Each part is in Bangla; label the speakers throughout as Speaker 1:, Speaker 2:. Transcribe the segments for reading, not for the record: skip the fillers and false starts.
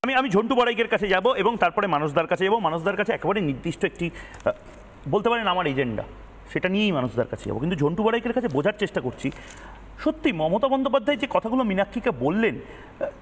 Speaker 1: আমি ঝন্টু বড়াইকের কাছে যাব এবং তারপরে মানসদার কাছে যাব। মানসদার কাছে একেবারে নির্দিষ্ট একটি বলতে পারেন আমার এজেন্ডা, সেটা নিয়েই মানসদার কাছে যাবো। কিন্তু ঝন্টু বড়াইকের কাছে বোঝার চেষ্টা করছি, সত্যি মমতা বন্দ্যোপাধ্যায় যে কথাগুলো মীনাক্ষীকে বললেন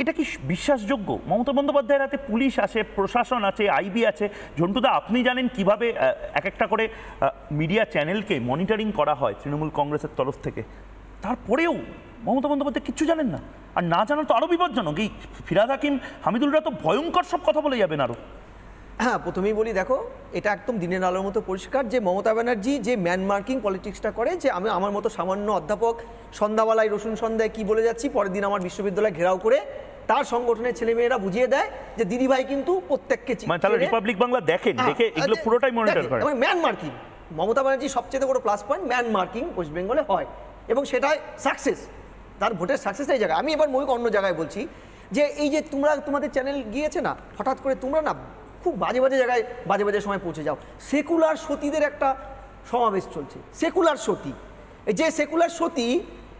Speaker 1: এটা কি বিশ্বাসযোগ্য? মমতা বন্দ্যোপাধ্যায়ের হাতে পুলিশ আছে, প্রশাসন আছে, আইবি আছে। ঝন্টুদা, আপনি জানেন কিভাবে এক একটা করে মিডিয়া চ্যানেলকে মনিটরিং করা হয় তৃণমূল কংগ্রেসের তরফ থেকে, তারপরেও মমতা বন্দ্যোপাধ্যায় কিচ্ছু জানেন না। আর না জানার তো আরও বিপজ্জনক। এই ফিরহাদ হাকিম, হামিদুলরা তো ভয়ঙ্কর সব কথা বলে যাবেন আরও।
Speaker 2: হ্যাঁ, প্রথমেই বলি, দেখো এটা একদম দিনের আলোর মতো পরিষ্কার যে মমতা ব্যানার্জি যে ম্যান মার্কিং পলিটিক্সটা করে, যে আমি আমার মতো সামান্য অধ্যাপক সন্ধ্যাবেলায় রসুন সন্ধ্যায় কি বলে যাচ্ছি, পরের দিন আমার বিশ্ববিদ্যালয় ঘেরাও করে তার সংগঠনের ছেলেমেয়েরা বুঝিয়ে দেয় যে দিদিভাই কিন্তু প্রত্যেককে
Speaker 1: রিপাবলিক বাংলা দেখেন, দেখে এগুলো পুরোটাই মনিটর করে।
Speaker 2: ম্যান মার্কিং মমতা ব্যানার্জি সবচেয়ে বড় plus point, man marking West বেঙ্গলে হয় এবং সেটাই সাকসেস, তার ভোটের সাকসেস এই জায়গায়। আমি এবার মৌখিক অন্য জায়গায় বলছি যে এই যে তোমাদের চ্যানেল গিয়েছে না, হঠাৎ করে তোমরা না খুব বাজে বাজে জায়গায় বাজে বাজে সময় পৌঁছে যাও। সেকুলার সতীদের একটা সমাবেশ চলছে, সেকুলার সতী। এই যে সেকুলার সতী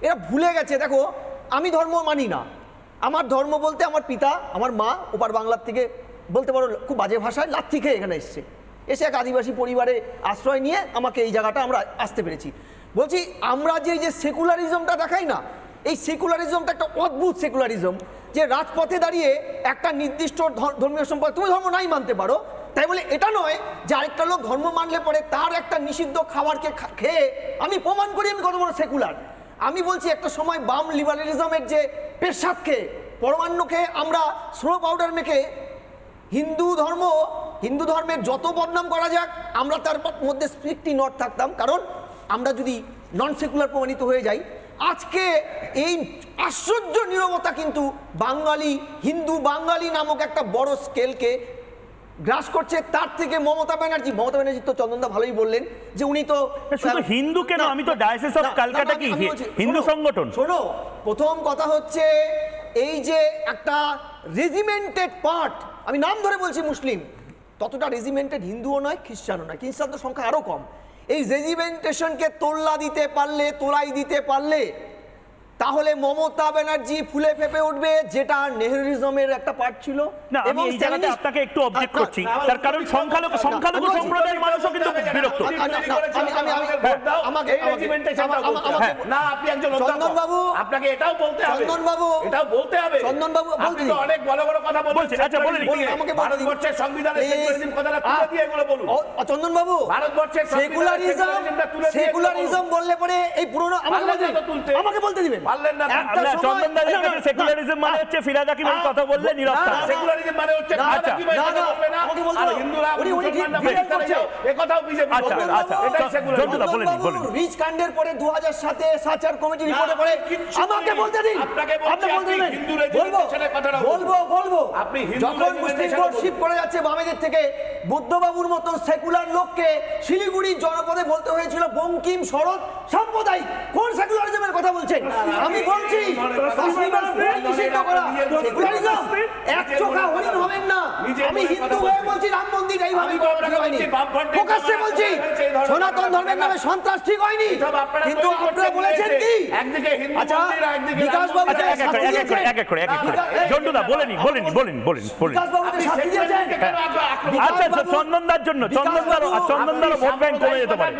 Speaker 2: এরা ভুলে গেছে, দেখো আমি ধর্ম মানি না, আমার ধর্ম বলতে আমার পিতা, আমার মা ওপার বাংলার থেকে বলতে পারো খুব বাজে ভাষায় লাথি খেয়ে এখানে এসছে, এসে এক আদিবাসী পরিবারে আশ্রয় নিয়ে আমাকে এই জায়গাটা আমরা আসতে পেরেছি। বলছি আমরা যে সেকুলারিজমটা দেখাই না, এই সেকুলারিজমটা একটা অদ্ভুত সেকুলারিজম, যে রাজপথে দাঁড়িয়ে একটা নির্দিষ্ট ধর্মীয় সম্পদ তুমি ধর্ম নাই মানতে পারো, তাই বলে এটা নয় যে আরেকটা লোক ধর্ম মানলে পরে তার একটা নিষিদ্ধ খাবারকে খেয়ে আমি প্রমাণ করি আমি কত বড় সেকুলার। আমি বলছি একটা সময় বাম লিবারেলিজমের যে পেশাদ খেয়ে পরমান্ন খেয়ে আমরা স্নো পাউডার মেখে হিন্দু ধর্মের যত বদনাম করা যাক আমরা তার মধ্যে স্ট্রিক্টলি নট থাকতাম, কারণ আমরা যদি নন সেকুলার প্রমাণিত হয়ে যাই। আজকে এই আশ্চর্য নীরবতা কিন্তু হিন্দু বাঙালি নামক একটা বড় স্কেলকে গ্রাস করছে। তার থেকে মমতা ব্যানার্জি তো চন্দনদা ভালোই বললেন যে উনি তো
Speaker 1: শুধু হিন্দু কেন, আমি তো ডায়াসিস অফ ক্যালকাটা কি হিন্দু সংগঠন।
Speaker 2: শোনো, প্রথম কথা হচ্ছে এই যে একটা রেজিমেন্টেড পার্ট, আমি নাম ধরে বলছি মুসলিম, ততটা রেজিমেন্টেড হিন্দুও নয় খ্রিস্টানও নয়, খ্রিস্টানদের সংখ্যা আরো কম। এই রেজিমেন্টেশনকে তোলাই দিতে পারলে তাহলে মমতা ব্যানার্জি ফুলে ফেপে উঠবে, যেটা নেহরুইজমের একটা পার্ট ছিল।
Speaker 1: না, আমি এই জায়গাতে আপনাকে একটু অবজেক্ট করছি, তার কারণ সংখ্যালঘু সম্প্রদায়ের মানুষও কিন্তু বিরক্ত।
Speaker 3: আমাকে না, আপনি একজন চন্দনবাবু, আপনাকে এটাও বলতে হবে, চন্দনবাবু আপনি তো অনেক বড় বড় কথা বলছেন।
Speaker 1: আচ্ছা বলুন,
Speaker 3: ভারতবর্ষের সংবিধানের সেকুলারিজম কথাটা তুলে দিয়ে এগুলো বলুন।
Speaker 2: চন্দনবাবু,
Speaker 3: ভারতবর্ষের
Speaker 2: সেকুলারিজম বললে পরে এই পুরনো আমাকে বলতে দিবেন।
Speaker 1: সেকুলারিজম মানে হচ্ছে ফিরহাদ হাকিম এই কথা বললে নীরব থাকা,
Speaker 3: সেকুলারিজম মানে হচ্ছে হিন্দুরা একথাও বিজেপি।
Speaker 1: ঝন্টুদা বলেন।
Speaker 2: রিচ কাণ্ডের পরে 2007-এ সাচার কমিটি রিপোর্টে পরে আমাকে বলতে দিন, বলবো আপনি যখন মুসলিম ভোট শিফট করে যাচ্ছে বামেদের থেকে, বুদ্ধবাবুর মতো সেকুলার লোককে শিলিগুড়ির জনপদে বলতে হয়েছিল বঙ্কিম শরৎ সাম্প্রদায়িক। কোন সেকুলারিজমের কথা বলছেন? আমি বলছি এক চোখা হরিণ হবেন না। আমি হিন্দু হয়ে বলছি রাম মন্দির এইভাবে প্রকাশ্যে বলছি সনাতন ধর্মের নামে সন্ত্রাস ঠিক হয়নি, কিন্তু আপনারা বলেছেন কি
Speaker 3: একদিকে হিন্দু মন্দির আর একদিকে
Speaker 2: বিকাশবাবু
Speaker 1: ঝন্টুদা বলেনি। আচ্ছা, চন্দনদার জন্য চন্দনদারও ভোট ব্যাংক কমে যেতে পারে।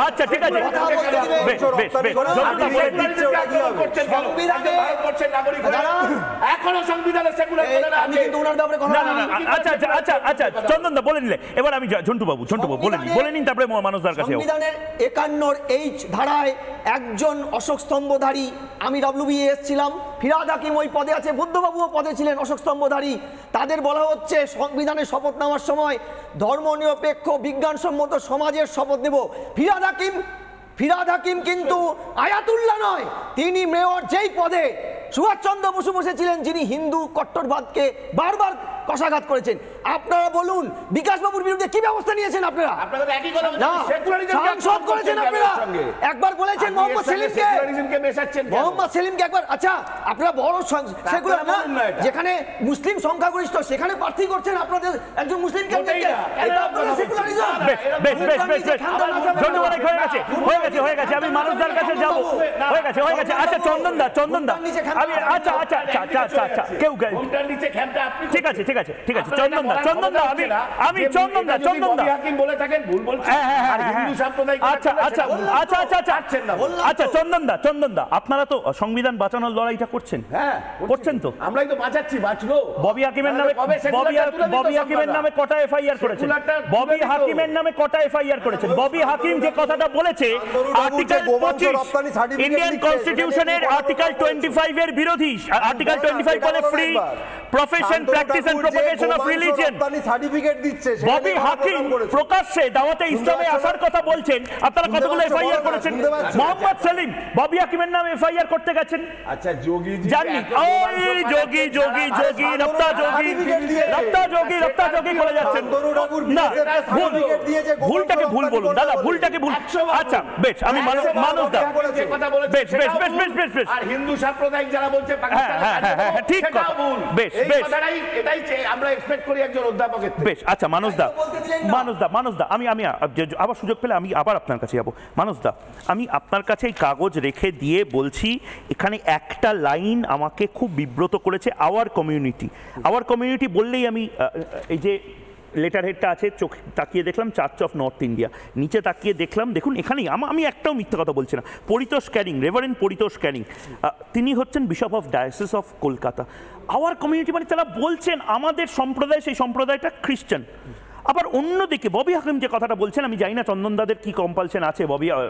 Speaker 1: আচ্ছা ঠিক আছে, আচ্ছা চন্দনদা বলে নিলে এবার আমি ঝন্টু বাবু বলে নিন, তারপরে মানসদার কাছে।
Speaker 2: সংবিধানের 51 ধারায় একজন অশোক স্তম্ভধারী, আমি WBA এসেছিলাম, ফিরহাদ হাকিম ওই পদে আছে, বুদ্ধবাবুও পদে ছিলেন অশোক স্তম্ভধারী। তাদের বলা হচ্ছে সংবিধানের শপথ নেওয়ার সময় ধর্মনিরপেক্ষ বিজ্ঞানসম্মত সমাজের শপথ নেব। ফিরহাদ হাকিম কিন্তু আয়াতুল্লাহ নয়, তিনি মেয়র যেই পদে সুভাষচন্দ্র বসু বসেছিলেন, যিনি হিন্দু কট্টরবাদকে বারবার কষাঘাত করেছেন। আপনারা বলুন বিকাশ বাবুর বিরুদ্ধে কি ব্যবস্থা নিয়েছেন আপনারা?
Speaker 3: আপনাদের একই কথা
Speaker 2: না, সাংসদ করেছেন আপনারা। একবার বলেছেন মোহাম্মদ সেলিমকে
Speaker 3: মেশাচ্ছেন,
Speaker 2: মোহাম্মদ সেলিমকে একবার, আচ্ছা আপনারা বড় সেকুলার না, যেখানে মুসলিম সংখ্যাগরিষ্ঠ সেখানে প্রার্থী করছেন আপনাদের একজন মুসলিম ক্যান্ডিডেটকে, এটা আপনাদের সেকুলারিজম।
Speaker 1: বেশ বেশ বেশ বেশ ধন্যবাদ, হয়ে গেছে আমি মানুষদের কাছে যাব, হয়ে গেছে। আচ্ছা চন্দনদা আমি আচ্ছা কেউ ঠিক আছে চন্দনদা চন্দনদা
Speaker 3: হাকিম বলে থাকেন ভুল বলছেন, আর হিন্দু সাম্প্রদায়িক
Speaker 1: আচ্ছা চন্দনদা আপনারা তো সংবিধান বাঁচানোর লড়াইটা করছেন, হ্যাঁ করছেন তো,
Speaker 3: আমরাই তো বাঁচাচ্ছি, বাঁচলো।
Speaker 1: ববি হাকিমের নামে কটা এফআইআর করেছেন? ববি হাকিমের নামে কটা এফআইআর করেছেন? ববি হাকিম যে কথাটা বলেছে আর্টিকেল 25 ইন্ডিয়ান কনস্টিটিউশনের আর্টিকেল 25 এর বিরোধী। আর্টিকেল 25 বলে free profession, practice and propagation of religion.
Speaker 4: Certificate দিচ্ছে,
Speaker 1: ববি হাকিম প্রকাশ্যে দাওয়াতে ইসলামে আসার কথা বলছেন, আপনারা কতগুলো এফআইআর করেছেন? মোহাম্মদ সেলিম ববি হাকিমের নামে এফআইআর করতে গেছেন,
Speaker 3: আচ্ছা যোগী
Speaker 1: জানি ওই যোগী রপ্তা যোগী করে যাচ্ছেন। না ভুলটাকে ভুল বলুন দাদা, ভুলটাকে ভুল। আচ্ছা বেশ, আমি মানুষদা বেশ
Speaker 3: আর হিন্দু সাম্প্রদায়িক যারা বলছে
Speaker 1: ঠিক কথা, বেশ
Speaker 3: এটাই আমরা এক্সপেক্ট করি একজন অধ্যাপকের।
Speaker 1: বেশ আচ্ছা মানুষদা আমি আবার সুযোগ পেলে আমি আবার আপনার কাছে যাবো। মানুষদা আমি আপনার কাছে এই কাগজ রেখে দিয়ে বলছি, এখানে একটা লাইন আমাকে খুব বিব্রত করেছে। আওয়ার কমিউনিটি বললেই আমি এই যে লেটার হেডটা আছে, চোখ তাকিয়ে দেখলাম চার্চ অফ নর্থ ইন্ডিয়া, নিচে তাকিয়ে দেখলাম, দেখুন এখানেই আমি একটাও মিথ্যা কথা বলছি না। পরিতোষ ক্যানিং, রেভারেন্ড পরিতোষ ক্যানিং, তিনি হচ্ছেন bishop of diocese of Kolkata. Our community মানে তারা বলছেন আমাদের সম্প্রদায়, সেই সম্প্রদায়টা খ্রিস্টান। আবার অন্যদিকে ববি হাকিম যে কথাটা বলছেন, আমি জানি না চন্দনদাদের কি কম্পালশন আছে,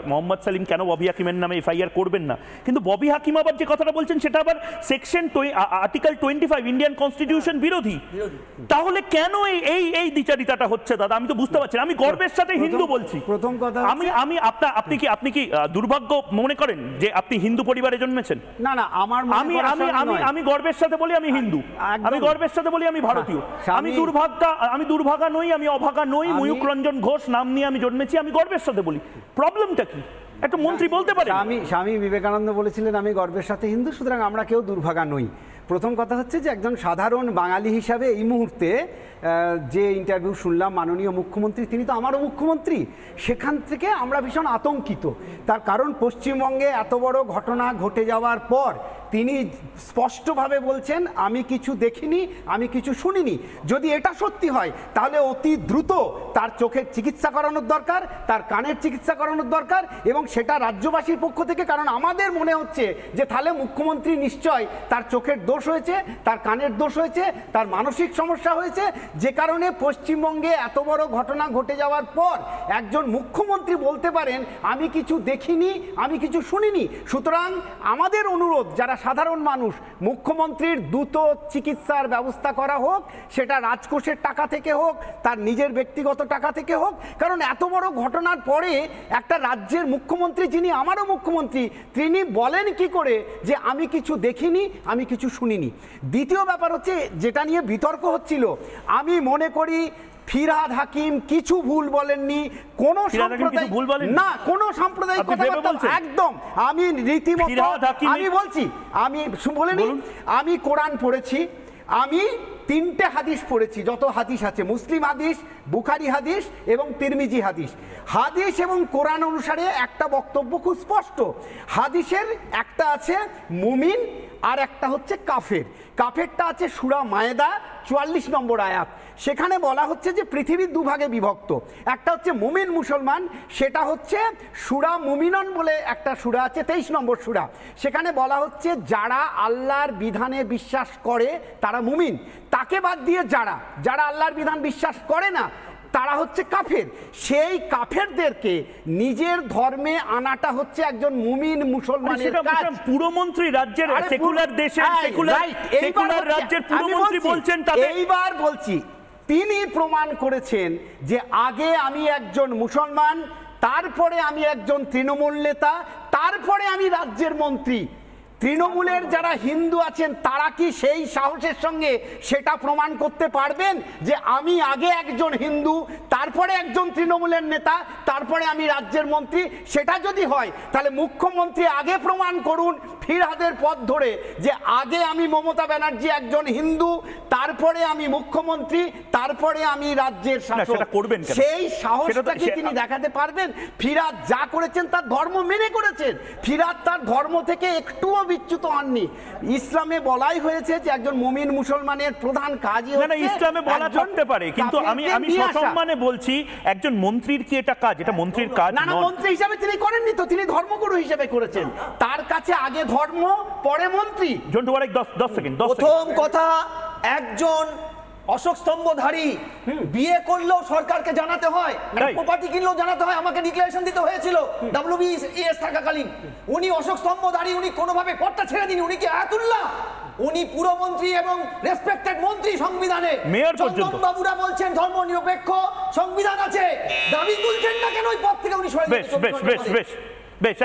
Speaker 1: মোহাম্মদ সালিম কেন ববি হাকিমের নামে এফআইআর করবেন না, কিন্তু ববি হাকিম আবার যে কথাটা বলছেন সেটা আবার সেকশন আর্টিকেল 25 ইন্ডিয়ান কনস্টিটিউশন বিরোধী। তাহলে কেন এই দ্বিচারিতাটা হচ্ছে দাদা? আমি তো বুঝতে পারছি না। আমি গর্বের সাথে হিন্দু বলছি। প্রথম কথা আপনি কি দুর্ভাগ্য মনে করেন যে আপনি হিন্দু পরিবারে জন্মেছেন?
Speaker 5: না
Speaker 1: আমি গর্বের সাথে বলি আমি হিন্দু, আমি গর্বের সাথে বলি আমি ভারতীয়। আমি দুর্ভাগা নই, আমি অভাগা নই। ময়ূক রঞ্জন ঘোষ নাম নিয়ে আমি জন্মেছি, আমি গর্বের সাথে বলি। প্রবলেমটা কি? একটা মন্ত্রী বলতে পারে
Speaker 5: স্বামী বিবেকানন্দ বলেছিলেন আমি গর্বের সাথে হিন্দু, সুতরাং আমরা কেউ দুর্ভাগা নই। প্রথম কথা হচ্ছে যে একজন সাধারণ বাঙালি হিসাবে এই মুহূর্তে যে ইন্টারভিউ শুনলাম মাননীয় মুখ্যমন্ত্রী, তিনি তো আমারও মুখ্যমন্ত্রী, সেখান থেকে আমরা ভীষণ আতঙ্কিত। তার কারণ পশ্চিমবঙ্গে এত বড় ঘটনা ঘটে যাওয়ার পর তিনি স্পষ্টভাবে বলছেন আমি কিছু দেখিনি, আমি কিছু শুনিনি। যদি এটা সত্যি হয় তাহলে অতি দ্রুত তার চোখের চিকিৎসা করানোর দরকার, তার কানের চিকিৎসা করানোর দরকার, এবং সেটা রাজ্যবাসীর পক্ষ থেকে। কারণ আমাদের মনে হচ্ছে যে তাহলে মুখ্যমন্ত্রী নিশ্চয় তার চোখের দোষ হয়েছে, তার কানের দোষ হয়েছে, তার মানসিক সমস্যা হয়েছে, যে কারণে পশ্চিমবঙ্গে এত বড় ঘটনা ঘটে যাওয়ার পর একজন মুখ্যমন্ত্রী বলতে পারেন আমি কিছু দেখিনি, আমি কিছু শুনিনি। সুতরাং আমাদের অনুরোধ, যারা সাধারণ মানুষ, মুখ্যমন্ত্রীর দ্রুত চিকিৎসার ব্যবস্থা করা হোক, সেটা রাজকোষের টাকা থেকে হোক, তার নিজের ব্যক্তিগত টাকা থেকে হোক। কারণ এত বড় ঘটনার পরে একটা রাজ্যের মুখ্যমন্ত্রী, যিনি আমারও মুখ্যমন্ত্রী, তিনি বলেন কি করে যে আমি কিছু দেখিনি, আমি কিছু শুনিনি। দ্বিতীয় ব্যাপার হচ্ছে যেটা নিয়ে বিতর্ক হচ্ছিল, আমি মনে করি ফিরহাদ হাকিম কিছু ভুল বলেননি, কোন সাম্প্রদায়িক না, কোন সাম্প্রদায়িক কথাবার্তা একদম। আমি রীতিমতো আমি বলছি, আমি বলিনি, আমি কোরআন পড়েছি, আমি 3টে হাদিস পড়েছি, যত হাদিস আছে, মুসলিম হাদিস, বুখারী হাদিস এবং তিরমিজি হাদিস। হাদিস এবং কোরআন অনুসারে একটা বক্তব্য খুব স্পষ্ট। হাদিসের একটা আছে মুমিন আর একটা হচ্ছে কাফের। কাফেরটা আছে সূরা মায়েদা 44 নম্বর আয়াত। সেখানে বলা হচ্ছে যে পৃথিবীর দুভাগে বিভক্ত, একটা হচ্ছে মুমিন মুসলমান, সেটা হচ্ছে সূরা মুমিনন বলে একটা সূরা আছে, 23 নম্বর সূরা। সেখানে বলা হচ্ছে যারা আল্লাহর বিধানে বিশ্বাস করে তারা মুমিন, তাকে বাদ দিয়ে যারা আল্লাহর বিধান বিশ্বাস করে না তারা হচ্ছে কাফের। সেই কাফেরদেরকে নিজের ধর্মে আনাটা হচ্ছে একজন মুমিন মুসলমানের কাজ।
Speaker 1: পুরমন্ত্রী রাজ্যের সেকুলার দেশের সেকুলার রাজ্যের পুরমন্ত্রী বলছেন,
Speaker 5: এইবার বলছি তিনি প্রমাণ করেছেন যে আগে আমি একজন মুসলমান, তারপরে আমি একজন তৃণমূল নেতা, তারপরে আমি রাজ্যের মন্ত্রী। তৃণমূলের যারা হিন্দু আছেন তারা কি সেই সাহসের সঙ্গে সেটা প্রমাণ করতে পারবেন যে আমি আগে একজন হিন্দু, তারপরে একজন তৃণমূলের নেতা, তারপরে আমি রাজ্যের মন্ত্রী? সেটা যদি হয় তাহলে মুখ্যমন্ত্রী আগে প্রমাণ করুন ফিরহাদের পথ ধরে যে আগে আমি মমতা ব্যানার্জি একজন হিন্দু, তারপরে আমি মুখ্যমন্ত্রী, তারপরে আমি রাজ্যের শাসক।
Speaker 1: সেটা করবেন কেন?
Speaker 5: সেই সাহসটা কি তিনি দেখাতে পারবেন? ফিরহাদ যা করেছেন তার ধর্ম মেনে করেছেন। ফিরহাদ তার ধর্ম থেকে একটুও বিচ্যুত হননি। ইসলামে বলাই হয়েছে যে একজন মুমিন মুসলমানের প্রধান কাজই হচ্ছে,
Speaker 1: ইসলামে বলা থাকতে পারে, কিন্তু আমি সসম্মানে বলছি একজন মন্ত্রীর কি এটা কাজ? এটা মন্ত্রীর কাজ
Speaker 5: না। মন্ত্রী হিসাবে তিনি করেননি তো, তিনি ধর্মগুরু হিসেবে করেছেন। তার কাছে আগে ধর্ম, পরে মন্ত্রী।
Speaker 1: ঝন্টু বারিক 10 সেকেন্ড।
Speaker 2: প্রথম কথা, একজন অশোক স্তম্ভধারী বিয়ে করলেও সরকারকে জানাতে হয়, প্রপার্টি কিনলেও জানাতে হয়। আমাকে ডিক্লারেশন দিতে হয়েছিল WBES থাকাকালীন। উনি অশোক স্তম্ভধারী, উনি কোনোভাবে পদটা ছেড়ে দিন। উনি কি আয়াতুল্লাহ? উনি পুরমন্ত্রী এবং রেসপেক্টেড মন্ত্রী সংবিধানে।
Speaker 1: মেয়র পর্যন্ত
Speaker 2: বাবুরা বলছেন ধর্ম নিরপেক্ষ সংবিধান আছে, দাবি তুলছেন না কেন ওই পদ থেকে উনি সরে যেতে?
Speaker 1: বেশ